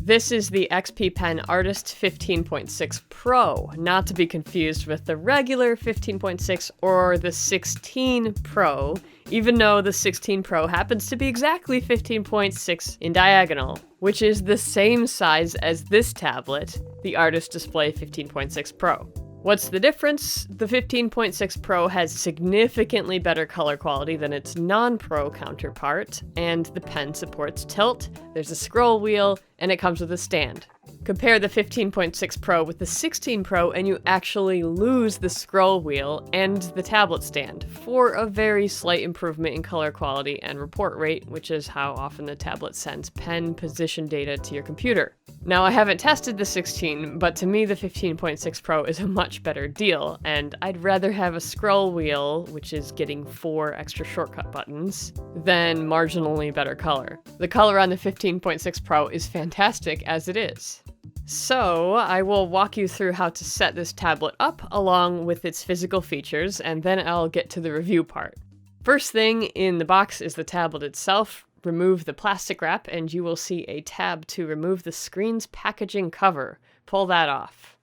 This is the XP Pen Artist 15.6 Pro, not to be confused with the regular 15.6 or the 16 Pro, even though the 16 Pro happens to be exactly 15.6 in diagonal, which is the same size as this tablet, the Artist Display 15.6 Pro. What's the difference? The 15.6 Pro has significantly better color quality than its non-Pro counterpart, and the pen supports tilt, there's a scroll wheel, and it comes with a stand. Compare the 15.6 Pro with the 16 Pro and you actually lose the scroll wheel and the tablet stand for a very slight improvement in color quality and report rate, which is how often the tablet sends pen position data to your computer. Now, I haven't tested the 16, but to me the 15.6 Pro is a much better deal, and I'd rather have a scroll wheel, which is getting 4 extra shortcut buttons, than marginally better color. The color on the 15.6 Pro is fantastic as it is. So, I will walk you through how to set this tablet up along with its physical features, and then I'll get to the review part. First thing in the box is the tablet itself. Remove the plastic wrap and you will see a tab to remove the screen's packaging cover. Pull that off.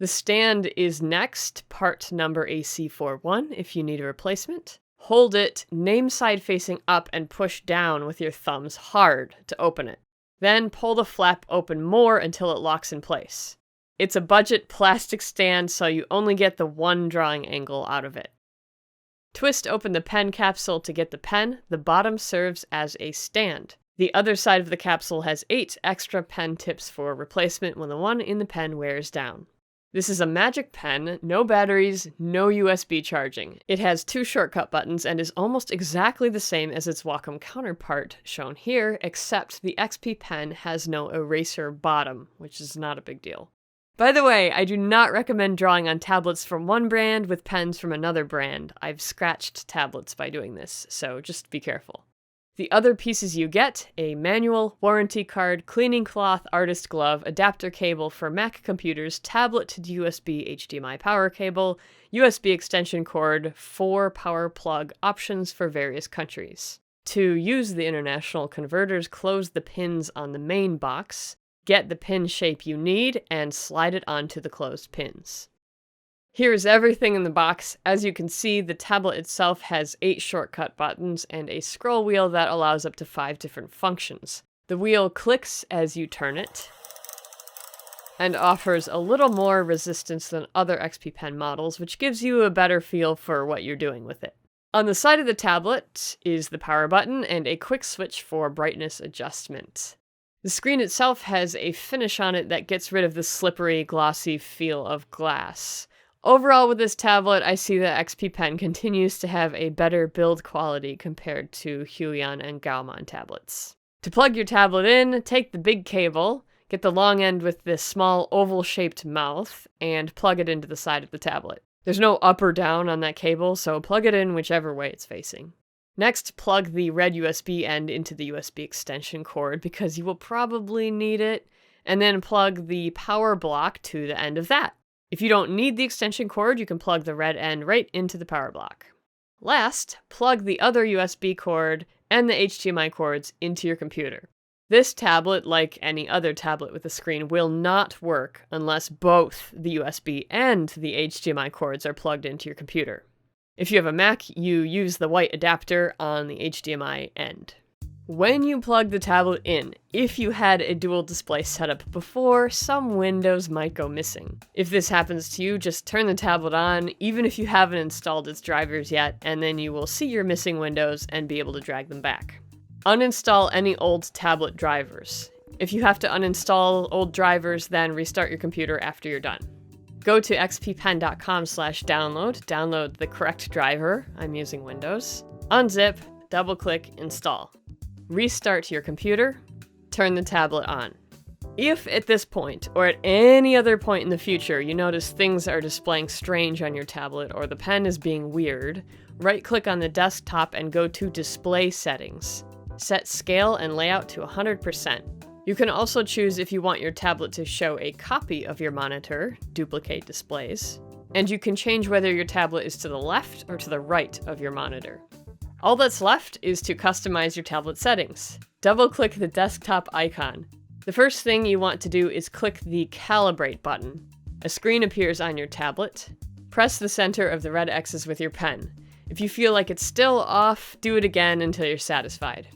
The stand is next, part number AC41 if you need a replacement. Hold it name side facing up and push down with your thumbs hard to open it. Then pull the flap open more until it locks in place. It's a budget plastic stand, so you only get the one drawing angle out of it. Twist open the pen capsule to get the pen. The bottom serves as a stand. The other side of the capsule has 8 extra pen tips for replacement when the one in the pen wears down. This is a magic pen, no batteries, no USB charging. It has 2 shortcut buttons and is almost exactly the same as its Wacom counterpart shown here, except the XP Pen has no eraser bottom, which is not a big deal. By the way, I do not recommend drawing on tablets from one brand with pens from another brand. I've scratched tablets by doing this, so just be careful. The other pieces you get, a manual, warranty card, cleaning cloth, artist glove, adapter cable for Mac computers, tablet to USB HDMI power cable, USB extension cord, 4 power plug options for various countries. To use the international converters, close the pins on the main box, get the pin shape you need, and slide it onto the closed pins. Here's everything in the box. As you can see, the tablet itself has 8 shortcut buttons and a scroll wheel that allows up to 5 different functions. The wheel clicks as you turn it and offers a little more resistance than other XP Pen models, which gives you a better feel for what you're doing with it. On the side of the tablet is the power button and a quick switch for brightness adjustment. The screen itself has a finish on it that gets rid of the slippery, glossy feel of glass. Overall, with this tablet, I see that XP Pen continues to have a better build quality compared to Huion and Gaomon tablets. To plug your tablet in, take the big cable, get the long end with this small oval-shaped mouth, and plug it into the side of the tablet. There's no up or down on that cable, so plug it in whichever way it's facing. Next, plug the red USB end into the USB extension cord because you will probably need it, and then plug the power block to the end of that. If you don't need the extension cord, you can plug the red end right into the power block. Last, plug the other USB cord and the HDMI cords into your computer. This tablet, like any other tablet with a screen, will not work unless both the USB and the HDMI cords are plugged into your computer. If you have a Mac, you use the white adapter on the HDMI end. When you plug the tablet in, if you had a dual display setup before, some windows might go missing. If this happens to you, just turn the tablet on, even if you haven't installed its drivers yet, and then you will see your missing windows and be able to drag them back. Uninstall any old tablet drivers. If you have to uninstall old drivers, then restart your computer after you're done. Go to xppen.com/download, download the correct driver, I'm using Windows, unzip, double-click, install. Restart your computer, turn the tablet on. If at this point, or at any other point in the future, you notice things are displaying strange on your tablet or the pen is being weird, right-click on the desktop and go to Display Settings. Set Scale and Layout to 100%. You can also choose if you want your tablet to show a copy of your monitor, duplicate displays, and you can change whether your tablet is to the left or to the right of your monitor. All that's left is to customize your tablet settings. Double-click the desktop icon. The first thing you want to do is click the Calibrate button. A screen appears on your tablet. Press the center of the red X's with your pen. If you feel like it's still off, do it again until you're satisfied.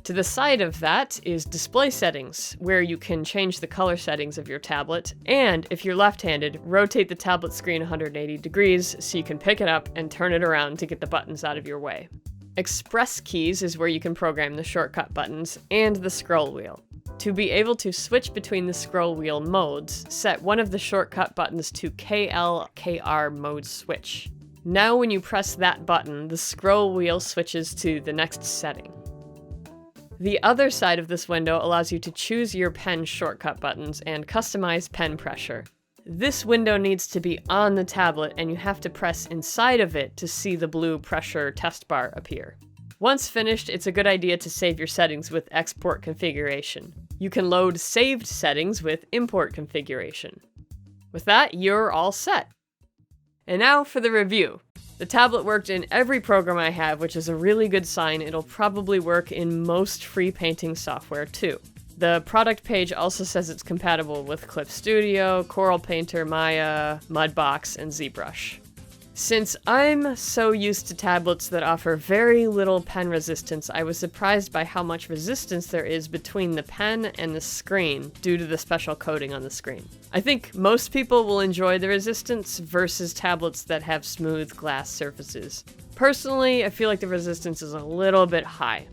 To the side of that is Display Settings, where you can change the color settings of your tablet, and if you're left-handed, rotate the tablet screen 180 degrees so you can pick it up and turn it around to get the buttons out of your way. Express Keys is where you can program the shortcut buttons and the scroll wheel. To be able to switch between the scroll wheel modes, set one of the shortcut buttons to KL/KR mode switch. Now when you press that button, the scroll wheel switches to the next setting. The other side of this window allows you to choose your pen shortcut buttons and customize pen pressure. This window needs to be on the tablet and you have to press inside of it to see the blue pressure test bar appear. Once finished, it's a good idea to save your settings with Export Configuration. You can load saved settings with Import Configuration. With that, you're all set. And now for the review. The tablet worked in every program I have, which is a really good sign. It'll probably work in most free painting software too. The product page also says it's compatible with Clip Studio, Coral Painter, Maya, Mudbox, and ZBrush. Since I'm so used to tablets that offer very little pen resistance, I was surprised by how much resistance there is between the pen and the screen due to the special coating on the screen. I think most people will enjoy the resistance versus tablets that have smooth glass surfaces. Personally, I feel like the resistance is a little bit high.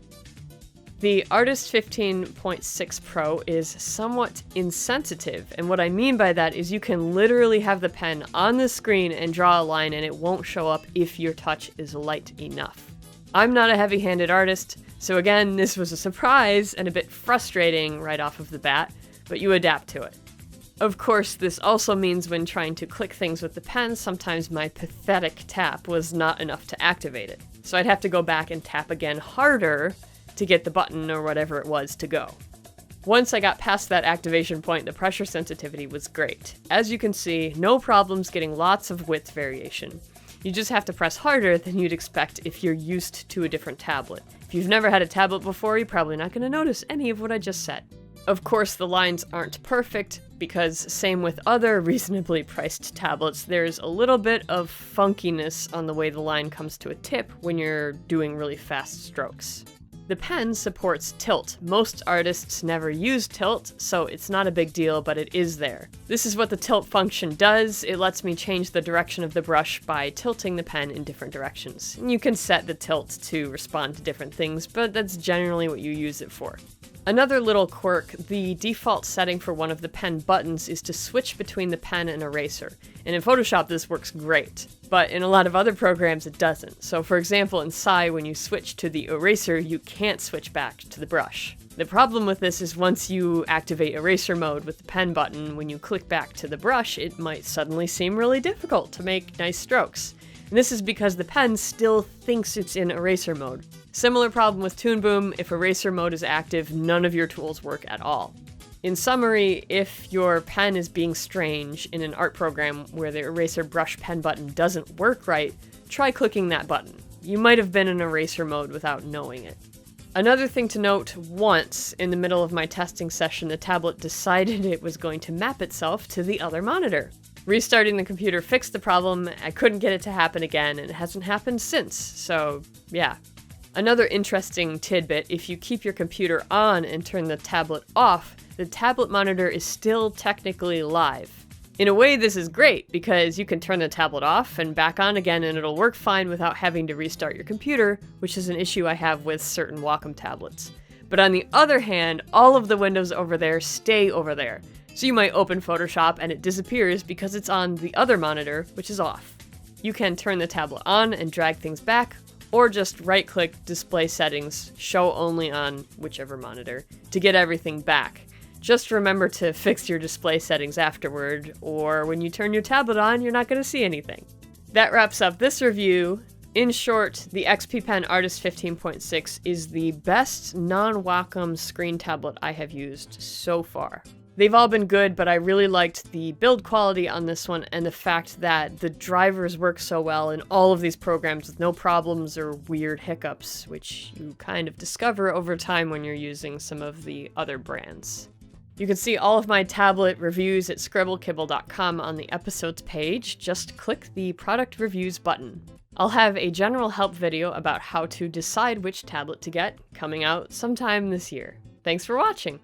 The Artist 15.6 Pro is somewhat insensitive, and what I mean by that is you can literally have the pen on the screen and draw a line and it won't show up if your touch is light enough. I'm not a heavy-handed artist, so again, this was a surprise and a bit frustrating right off of the bat, but you adapt to it. Of course, this also means when trying to click things with the pen, sometimes my pathetic tap was not enough to activate it, so I'd have to go back and tap again harder to get the button or whatever it was to go. Once I got past that activation point, the pressure sensitivity was great. As you can see, no problems getting lots of width variation. You just have to press harder than you'd expect if you're used to a different tablet. If you've never had a tablet before, you're probably not going to notice any of what I just said. Of course, the lines aren't perfect, because same with other reasonably priced tablets, there's a little bit of funkiness on the way the line comes to a tip when you're doing really fast strokes. The pen supports tilt. Most artists never use tilt, so it's not a big deal, but it is there. This is what the tilt function does. It lets me change the direction of the brush by tilting the pen in different directions. And you can set the tilt to respond to different things, but that's generally what you use it for. Another little quirk, the default setting for one of the pen buttons is to switch between the pen and eraser. And in Photoshop this works great, but in a lot of other programs it doesn't. So for example in Sai, when you switch to the eraser, you can't switch back to the brush. The problem with this is once you activate eraser mode with the pen button, when you click back to the brush, it might suddenly seem really difficult to make nice strokes. And this is because the pen still thinks it's in eraser mode. Similar problem with Toon Boom. If eraser mode is active, none of your tools work at all. In summary, if your pen is being strange in an art program where the eraser brush pen button doesn't work right, try clicking that button. You might have been in eraser mode without knowing it. Another thing to note, once in the middle of my testing session, the tablet decided it was going to map itself to the other monitor. Restarting the computer fixed the problem. I couldn't get it to happen again, and it hasn't happened since, so yeah. Another interesting tidbit, if you keep your computer on and turn the tablet off, the tablet monitor is still technically live. In a way, this is great because you can turn the tablet off and back on again and it'll work fine without having to restart your computer, which is an issue I have with certain Wacom tablets. But on the other hand, all of the windows over there stay over there. So you might open Photoshop and it disappears because it's on the other monitor, which is off. You can turn the tablet on and drag things back, or just right-click Display Settings, Show Only on whichever monitor, to get everything back. Just remember to fix your display settings afterward, or when you turn your tablet on, you're not going to see anything. That wraps up this review. In short, the XP Pen Artist 15.6 is the best non-Wacom screen tablet I have used so far. They've all been good, but I really liked the build quality on this one and the fact that the drivers work so well in all of these programs with no problems or weird hiccups, which you kind of discover over time when you're using some of the other brands. You can see all of my tablet reviews at scribblekibble.com on the episodes page. Just click the product reviews button. I'll have a general help video about how to decide which tablet to get coming out sometime this year. Thanks for watching!